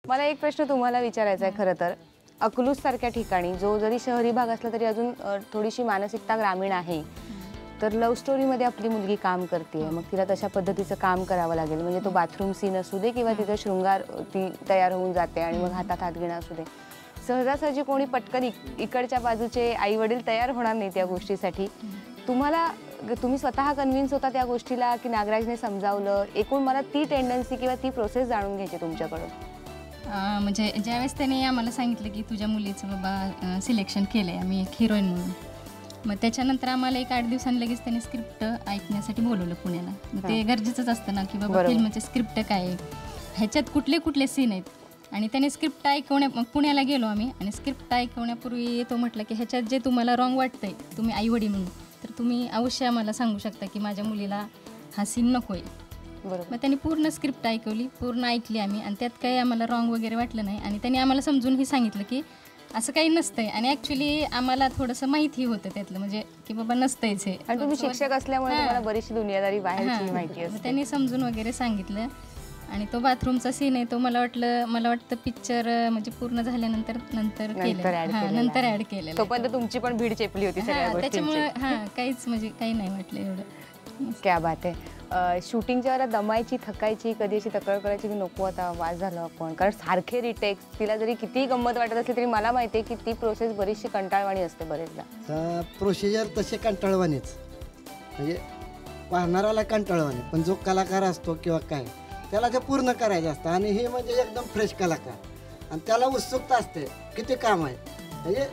मला एक प्रश्न तुम्हाला विचारायचा आहे खरं तर. अकलूज सारख्या ठिकाणी जो जरी शहरी भाग असला तरी अजून थोडीशी मानसिकता ग्रामीण आहे. तर लव्ह स्टोरीमध्ये आपली मुलगी काम करते, मग तिला तशा पद्धतीचं काम करावं लागेल. म्हणजे तो बाथरूम सीन असू दे किंवा तिचा शृंगार, ती तयार होऊन जाते आणि मग हातात हात घेणं असू दे. सहजासहजी कोणी पटकन इकडच्या बाजूचे आई वडील तयार होणार नाही त्या गोष्टीसाठी. तुम्ही स्वतः कन्व्हिन्स होता त्या गोष्टीला की नागराजने समजावलं? एकूण मला ती टेंडन्सी किंवा ती प्रोसेस जाणून घ्यायची तुमच्याकडून. म्हणजे ज्यावेळेस त्याने आम्हाला सांगितलं की तुझ्या मुलीचं बाबा सिलेक्शन केलं आहे आम्ही एक हिरोईन म्हणून, मग त्याच्यानंतर आम्हाला एक 8 दिवसांनी लगेच त्याने स्क्रिप्ट ऐकण्यासाठी बोलवलं पुण्याला. मग ते गरजेचंच असतं ना की बाबा फिल्मचे स्क्रिप्ट काय आहे, ह्याच्यात कुठले कुठले सीन आहेत. आणि त्याने स्क्रिप्ट मग पुण्याला गेलो आम्ही आणि स्क्रिप्ट ऐकवण्यापूर्वी तो म्हटलं की ह्याच्यात जे तुम्हाला रॉंग वाटतंय तुम्ही आईवडील म्हणून, तर तुम्ही अवश्य आम्हाला सांगू शकता की माझ्या मुलीला हा सीन नको आहे. मग त्यांनी पूर्ण स्क्रिप्ट ऐकवली, पूर्ण ऐकली आम्ही आणि त्यात काही आम्हाला रॉंग वगैरे वाटलं नाही. आणि त्यांनी आम्हाला समजूनही सांगितलं की असं काही नसतंय. आणि ॲक्च्युली आम्हाला थोडंसं माहिती होतं त्यातलं, म्हणजे की बाबा नसतंयच हे. आणि तुम्ही शिक्षक असल्यामुळे तुम्हाला बरीचशी दुनियादारी बाहेरची माहिती असते. त्यांनी समजून वगैरे सांगितलं. आणि तो बाथरूमचा सीन आहे तो मला वाटतं पिक्चर म्हणजे पूर्ण झाल्यानंतर नंतर ऍड केलेलं. तोपर्यंत तुमची पण भीड चेपली होती सगळ्या गोष्टींची. त्याच्यामुळे काहीच म्हणजे काही नाही वाटलं एवढं. क्या बात आहे. शूटिंगच्या वेळेला दमायची, थकायची, कधी अशी तक्रार करायची की नको आता वाज झालं आपण, कारण सारखे रिटेक्स. तिला जरी किती गंमत वाटत असली तरी मला माहिती आहे की ती प्रोसेस बरीचशी कंटाळवाणी असते बरेचदा. प्रोसिजर तसे कंटाळवाणीच, म्हणजे पाहणाऱ्याला कंटाळवाणी, पण जो कलाकार असतो किंवा काय त्याला ते पूर्ण करायचं असतं. आणि हे म्हणजे एकदम फ्रेश कलाकार आणि त्याला उत्सुकता असते किती काम आहे, म्हणजे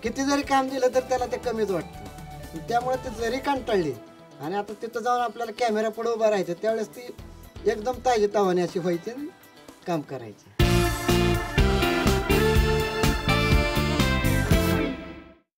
किती जरी काम दिलं तर त्याला ते कमीच वाटतं. त्यामुळे ते जरी कंटाळली आणि आता तिथं जाऊन आपल्याला कॅमेरा पुढे उभं राहायचं त्यावेळेस ती एकदम ताजी तावाने अशी व्हायची, काम करायची.